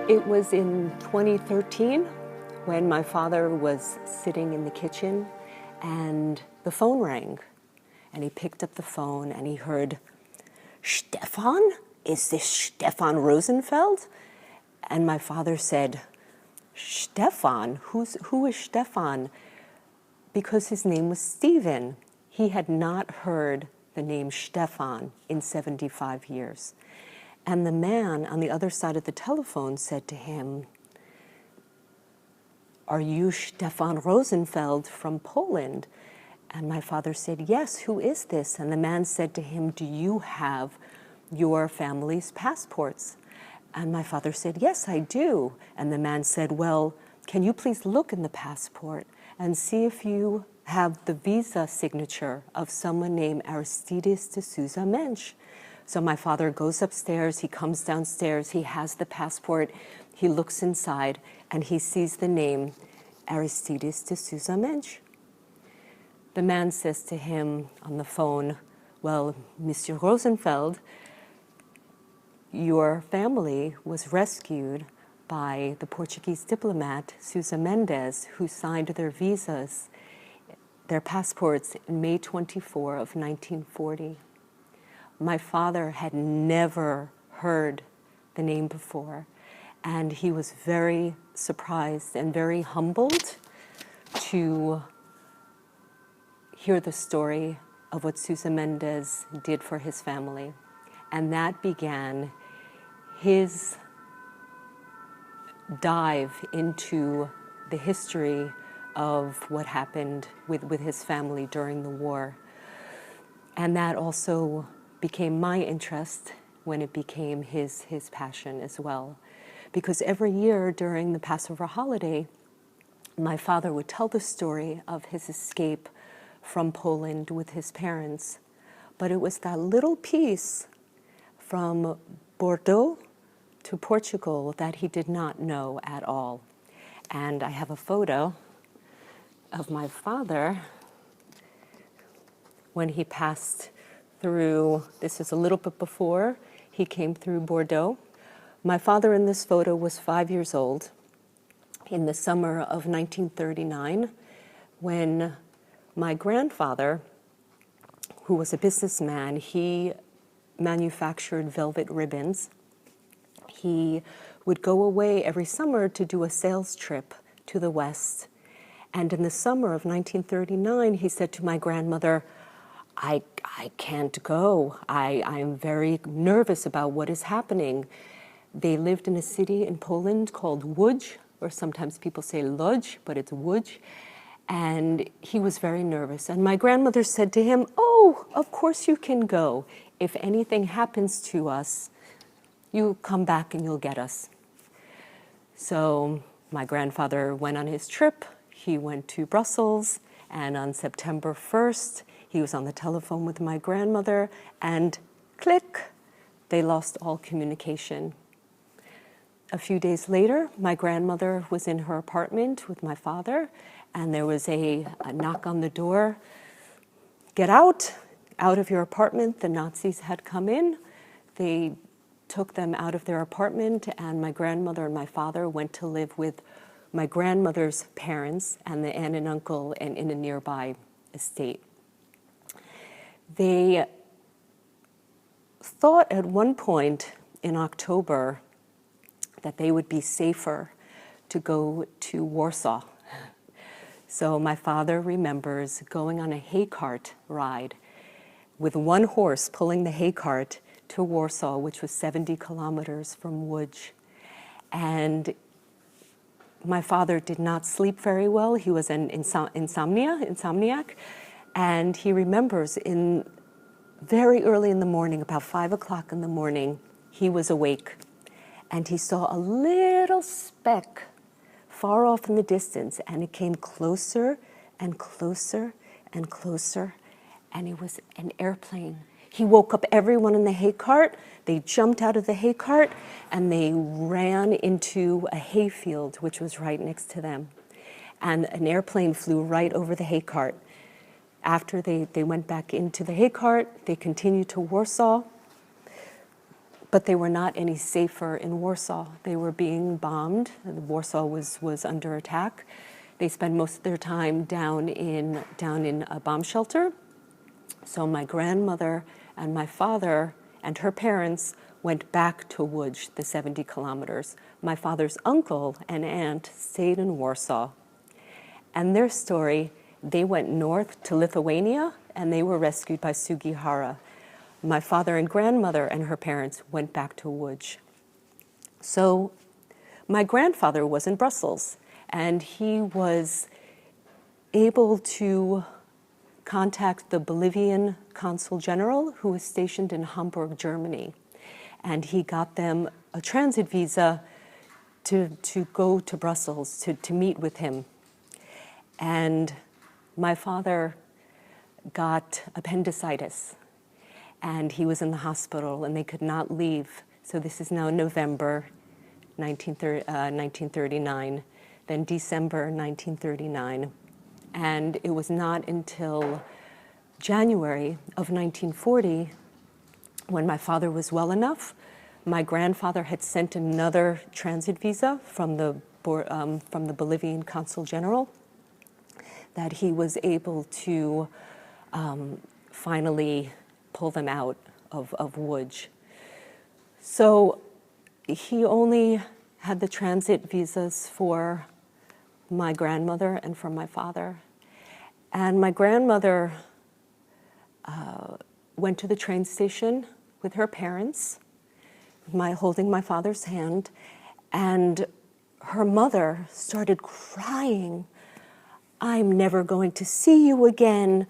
It was in 2013 when my father was sitting in the kitchen and the phone rang. And he picked up the phone and he heard, "Stefan? Is this Stefan Rosenfeld?" And my father said, "Stefan? Who is Stefan?" Because his name was Stephen. He had not heard the name Stefan in 75 years. And the man on the other side of the telephone said to him, "Are you Stefan Rosenfeld from Poland?" And my father said, "Yes, who is this?" And the man said to him, "Do you have your family's passports?" And my father said, "Yes, I do." And the man said, "Well, can you please look in the passport and see if you have the visa signature of someone named Aristides de Sousa Mendes?" So my father goes upstairs, he comes downstairs, he has the passport, he looks inside, and he sees the name Aristides de Sousa Mendes. The man says to him on the phone, "Well, Mr. Rosenfeld, your family was rescued by the Portuguese diplomat Sousa Mendes, who signed their visas, their passports in May 24 of 1940. My father had never heard the name before, and he was very surprised and very humbled to hear the story of what Sousa Mendes did for his family. And that began his dive into the history of what happened with his family during the war. And that also became my interest when it became his passion as well. Because every year during the Passover holiday, my father would tell the story of his escape from Poland with his parents. But it was that little piece from Bordeaux to Portugal that he did not know at all. And I have a photo of my father when he passed through, this is a little bit before he came through Bordeaux. My father in this photo was 5 years old in the summer of 1939 when my grandfather, who was a businessman, he manufactured velvet ribbons. He would go away every summer to do a sales trip to the West. And in the summer of 1939, he said to my grandmother, I can't go. I'm very nervous about what is happening." They lived in a city in Poland called Łódź, or sometimes people say Łódź, but it's Łódź. And he was very nervous. And my grandmother said to him, "Oh, of course you can go. If anything happens to us, you come back and you'll get us." So my grandfather went on his trip. He went to Brussels, and on September 1st, he was on the telephone with my grandmother, and click, they lost all communication. A few days later, my grandmother was in her apartment with my father, and there was a knock on the door. "Get out of your apartment." The Nazis had come in. They took them out of their apartment, and my grandmother and my father went to live with my grandmother's parents and the aunt and uncle in a nearby estate. They thought at one point in October that they would be safer to go to Warsaw. So my father remembers going on a hay cart ride with one horse pulling the hay cart to Warsaw, which was 70 kilometers from Łódź. And my father did not sleep very well. He was an insomniac. And he remembers very early in the morning, about 5 o'clock in the morning, he was awake. And he saw a little speck far off in the distance, and it came closer and closer and closer, and it was an airplane. He woke up everyone in the hay cart. They jumped out of the hay cart, and they ran into a hay field, which was right next to them. And an airplane flew right over the hay cart. After they went back into the hay cart, they continued to Warsaw. But they were not any safer in Warsaw. They were being bombed. Warsaw was under attack. They spent most of their time down in a bomb shelter. So my grandmother and my father and her parents went back to Łódź, the 70 kilometers. My father's uncle and aunt stayed in Warsaw. And their story, they went north to Lithuania and they were rescued by Sugihara. My father and grandmother and her parents went back to Łódź. So my grandfather was in Brussels and he was able to contact the Bolivian consul general who was stationed in Hamburg, Germany. And he got them a transit visa to go to Brussels, to meet with him. And my father got appendicitis and he was in the hospital and they could not leave. So this is now November 1939, then December 1939. And it was not until January of 1940, when my father was well enough, my grandfather had sent another transit visa from the Bolivian consul general, that he was able to finally pull them out of Łódź. So he only had the transit visas for my grandmother and for my father. And my grandmother went to the train station with her parents, holding my father's hand, and her mother started crying. I'm never going to see you again.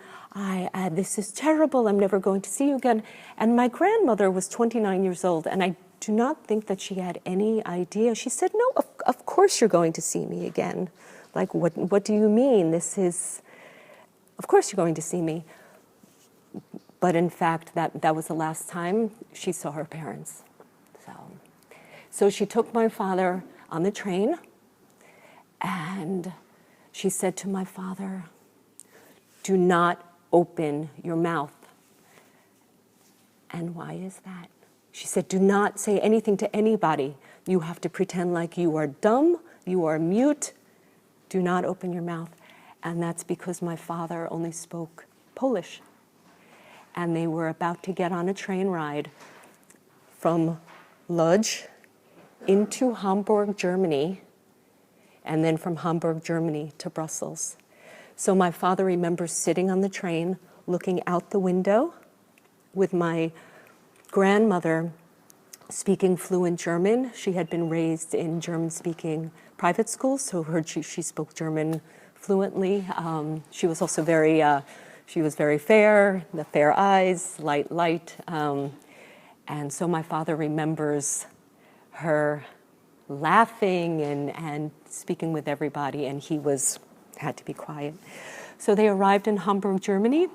This is terrible. I'm never going to see you again. And my grandmother was 29 years old, and I do not think that she had any idea. She said, no, of course you're going to see me again. Like, what do you mean? Of course you're going to see me. But in fact, that was the last time she saw her parents. So she took my father on the train, and she said to my father, do not open your mouth. And why is that? She said, do not say anything to anybody. You have to pretend like you are dumb, you are mute. Do not open your mouth. And that's because my father only spoke Polish. And they were about to get on a train ride from Łódź into Hamburg, Germany, and then from Hamburg, Germany to Brussels. So my father remembers sitting on the train, looking out the window with my grandmother speaking fluent German. She had been raised in German-speaking private schools, so she spoke German fluently. She was also very fair, the fair eyes, light. And so my father remembers her laughing and speaking with everybody, and he had to be quiet. So they arrived in Hamburg, Germany,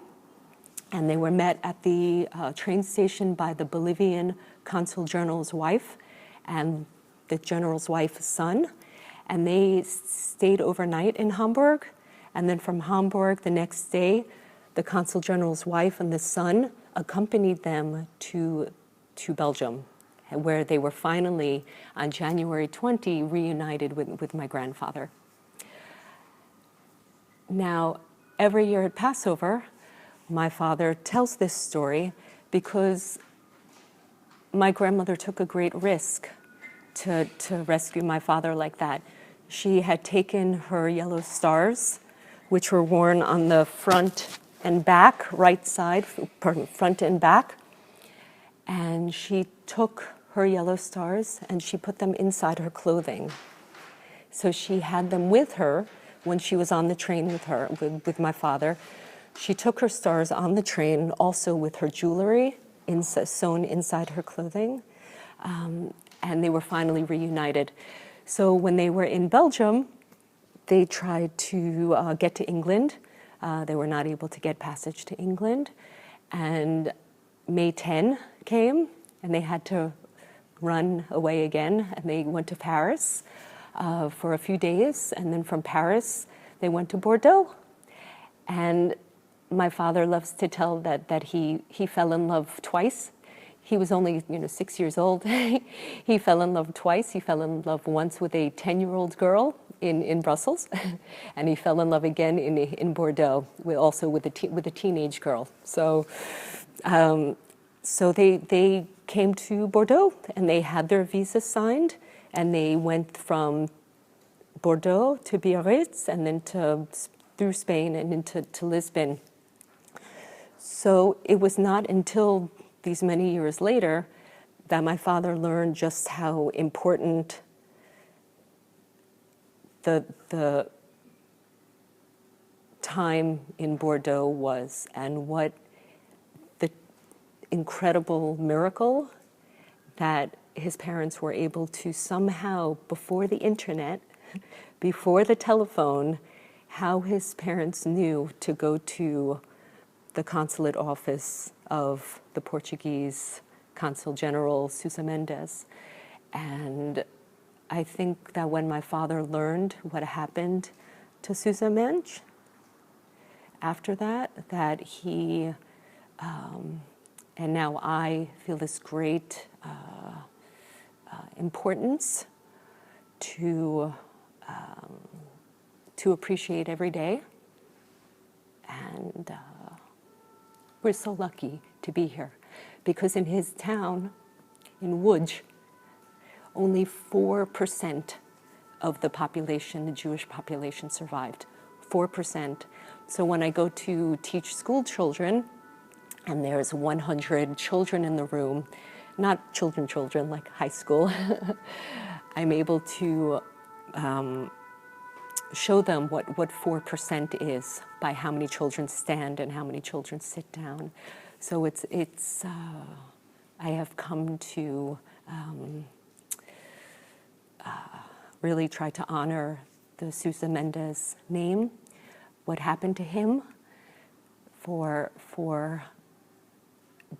and they were met at the train station by the Bolivian consul general's wife and the general's wife's son. And they stayed overnight in Hamburg. And then from Hamburg the next day, the consul general's wife and the son accompanied them to Belgium, where they were finally, on January 20, reunited with my grandfather. Now, every year at Passover, my father tells this story because my grandmother took a great risk to rescue my father like that. She had taken her yellow stars, which were worn on the front and back, front and back, and she took her yellow stars and she put them inside her clothing. So she had them with her when she was on the train with my father. She took her stars on the train also with her jewelry sewn inside her clothing, and they were finally reunited. So when they were in Belgium, they tried to get to England. They were not able to get passage to England, and May 10 came, and they had to run away again, and they went to Paris for a few days, and then from Paris they went to Bordeaux. And my father loves to tell that he fell in love twice. he was only 6 years old. He fell in love twice. He fell in love once with a 10-year-old girl in Brussels, and he fell in love again in Bordeaux, also with a teenage girl. So, they came to Bordeaux, and they had their visa signed, and they went from Bordeaux to Biarritz, and then through Spain and into Lisbon. So it was not until these many years later that my father learned just how important the time in Bordeaux was, and what the incredible miracle that his parents were able to somehow, before the internet, before the telephone, how his parents knew to go to the consulate office of the Portuguese Consul General, Sousa Mendes. And I think that when my father learned what happened to Sousa Mendes, after that he, and now I feel this great importance to appreciate every day. And we're so lucky to be here, because in his town, in Łódź, only 4% of the population, the Jewish population, survived. 4%. So when I go to teach school children, and there's 100 children in the room, not children like high school, I'm able to show them what 4% is by how many children stand and how many children sit down. So I have come to really try to honor the Sousa Mendes name, what happened to him, for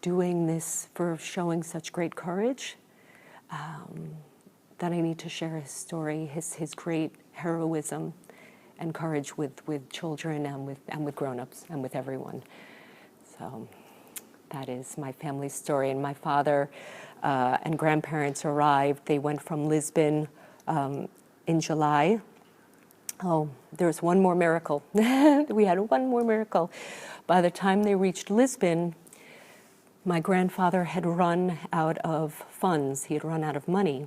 doing this, for showing such great courage, that I need to share his story, his great heroism and courage with children and with grown-ups and with everyone. So that is my family story. And my father and grandparents arrived. They went from Lisbon in July. Oh, there's one more miracle. We had one more miracle. By the time they reached Lisbon, my grandfather had run out of funds. He had run out of money.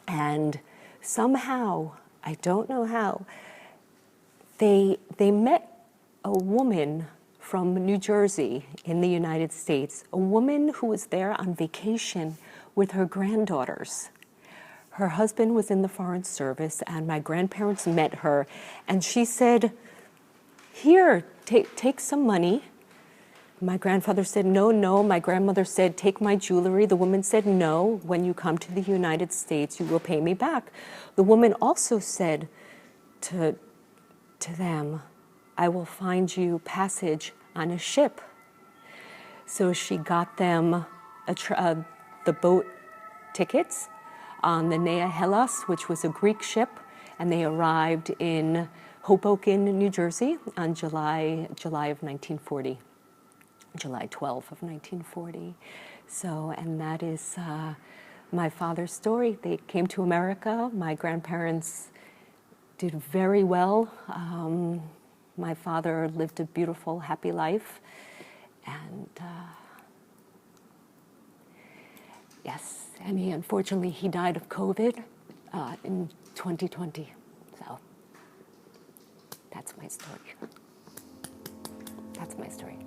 And somehow, I don't know how, they met a woman from New Jersey in the United States, a woman who was there on vacation with her granddaughters. Her husband was in the Foreign Service, and my grandparents met her, and she said, "Here, take some money." My grandfather said, no. My grandmother said, "Take my jewelry." The woman said, "No, when you come to the United States, you will pay me back." The woman also said to them, "I will find you passage on a ship." So she got them the boat tickets on the Hellas, which was a Greek ship, and they arrived in Hoboken, New Jersey on July of 1940. July 12th of 1940. So, and that is my father's story. They came to America. My grandparents did very well. My father lived a beautiful, happy life. And yes, and unfortunately, he died of COVID in 2020. So that's my story. That's my story.